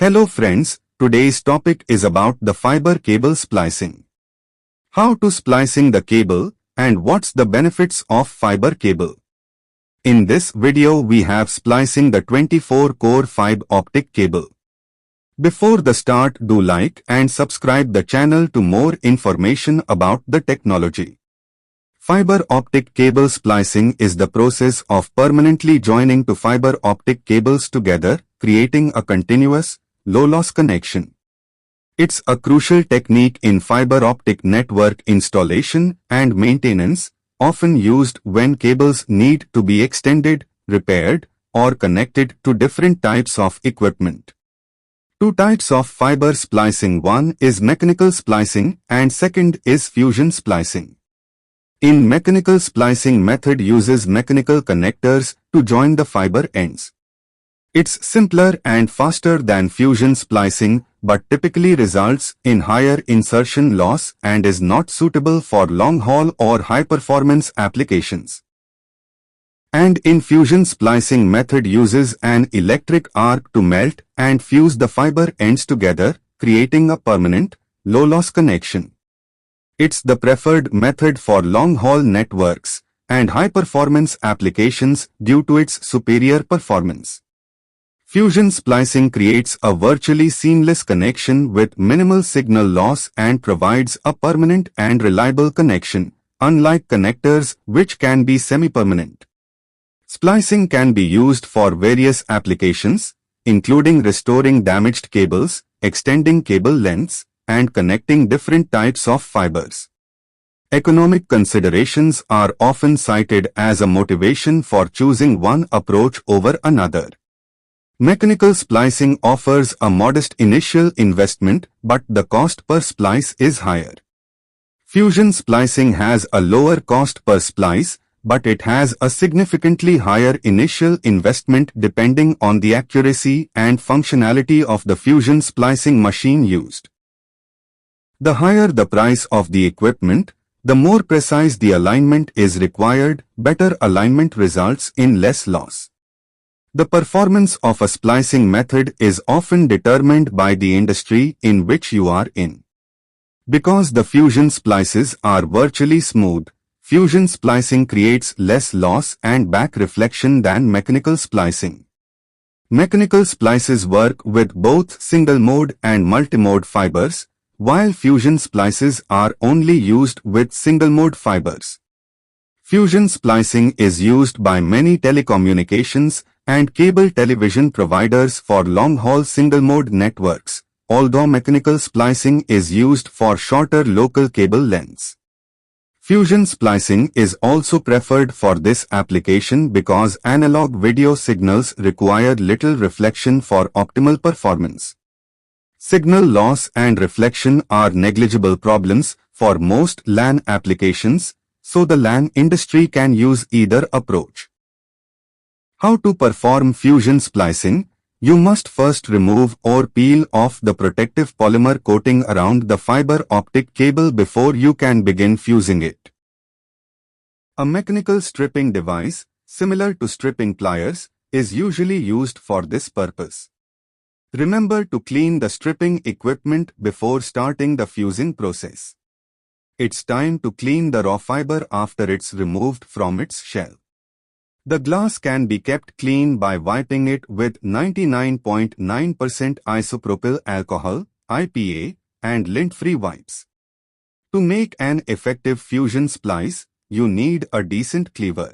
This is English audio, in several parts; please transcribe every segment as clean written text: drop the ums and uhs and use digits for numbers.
Hello friends, today's topic is about the fiber cable splicing. How to splicing the cable and what's the benefits of fiber cable. In this video we have splicing the 24-core fiber optic cable. Before the start, do like and subscribe the channel to more information about the technology. Fiber optic cable splicing is the process of permanently joining two fiber optic cables together, creating a continuous, low-loss connection. It's a crucial technique in fiber optic network installation and maintenance, often used when cables need to be extended, repaired, or connected to different types of equipment. Two types of fiber splicing: one is mechanical splicing and second is fusion splicing. In mechanical splicing method uses mechanical connectors to join the fiber ends. It's simpler and faster than fusion splicing, but typically results in higher insertion loss and is not suitable for long-haul or high-performance applications. And in fusion splicing method uses an electric arc to melt and fuse the fiber ends together, creating a permanent, low-loss connection. It's the preferred method for long-haul networks and high-performance applications due to its superior performance. Fusion splicing creates a virtually seamless connection with minimal signal loss and provides a permanent and reliable connection, unlike connectors which can be semi-permanent. Splicing can be used for various applications, including restoring damaged cables, extending cable lengths, and connecting different types of fibers. Economic considerations are often cited as a motivation for choosing one approach over another. Mechanical splicing offers a modest initial investment, but the cost per splice is higher. Fusion splicing has a lower cost per splice, but it has a significantly higher initial investment depending on the accuracy and functionality of the fusion splicing machine used. The higher the price of the equipment, the more precise the alignment is required. Better alignment results in less loss. The performance of a splicing method is often determined by the industry in which you are in. Because the fusion splices are virtually smooth, fusion splicing creates less loss and back reflection than mechanical splicing. Mechanical splices work with both single-mode and multi-mode fibers, while fusion splices are only used with single-mode fibers. Fusion splicing is used by many telecommunications and cable television providers for long-haul single-mode networks, although mechanical splicing is used for shorter local cable lengths. Fusion splicing is also preferred for this application because analog video signals require little reflection for optimal performance. Signal loss and reflection are negligible problems for most LAN applications, so the LAN industry can use either approach. How to perform fusion splicing? You must first remove or peel off the protective polymer coating around the fiber optic cable before you can begin fusing it. A mechanical stripping device, similar to stripping pliers, is usually used for this purpose. Remember to clean the stripping equipment before starting the fusing process. It's time to clean the raw fiber after it's removed from its shell. The glass can be kept clean by wiping it with 99.9% isopropyl alcohol (IPA) and lint-free wipes. To make an effective fusion splice, you need a decent cleaver.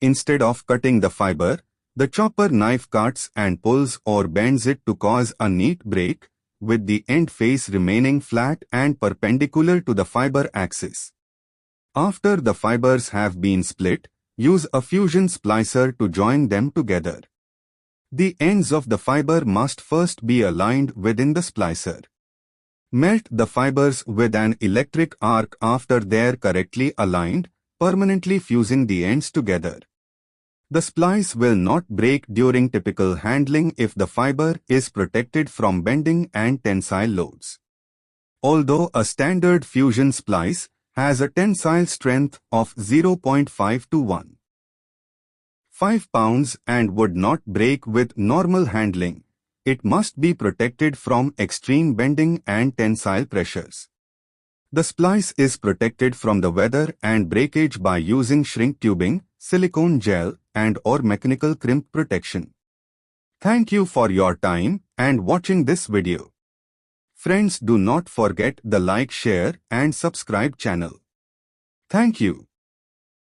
Instead of cutting the fiber, the chopper knife cuts and pulls or bends it to cause a neat break, with the end face remaining flat and perpendicular to the fiber axis. After the fibers have been split, use a fusion splicer to join them together. The ends of the fiber must first be aligned within the splicer. Melt the fibers with an electric arc after they're correctly aligned, permanently fusing the ends together. The splice will not break during typical handling if the fiber is protected from bending and tensile loads. Although a standard fusion splice has a tensile strength of 0.5 to 1.5 pounds and would not break with normal handling, it must be protected from extreme bending and tensile pressures. The splice is protected from the weather and breakage by using shrink tubing, silicone gel, and/or mechanical crimp protection. Thank you for your time and watching this video. Friends, do not forget the like, share and subscribe channel. Thank you.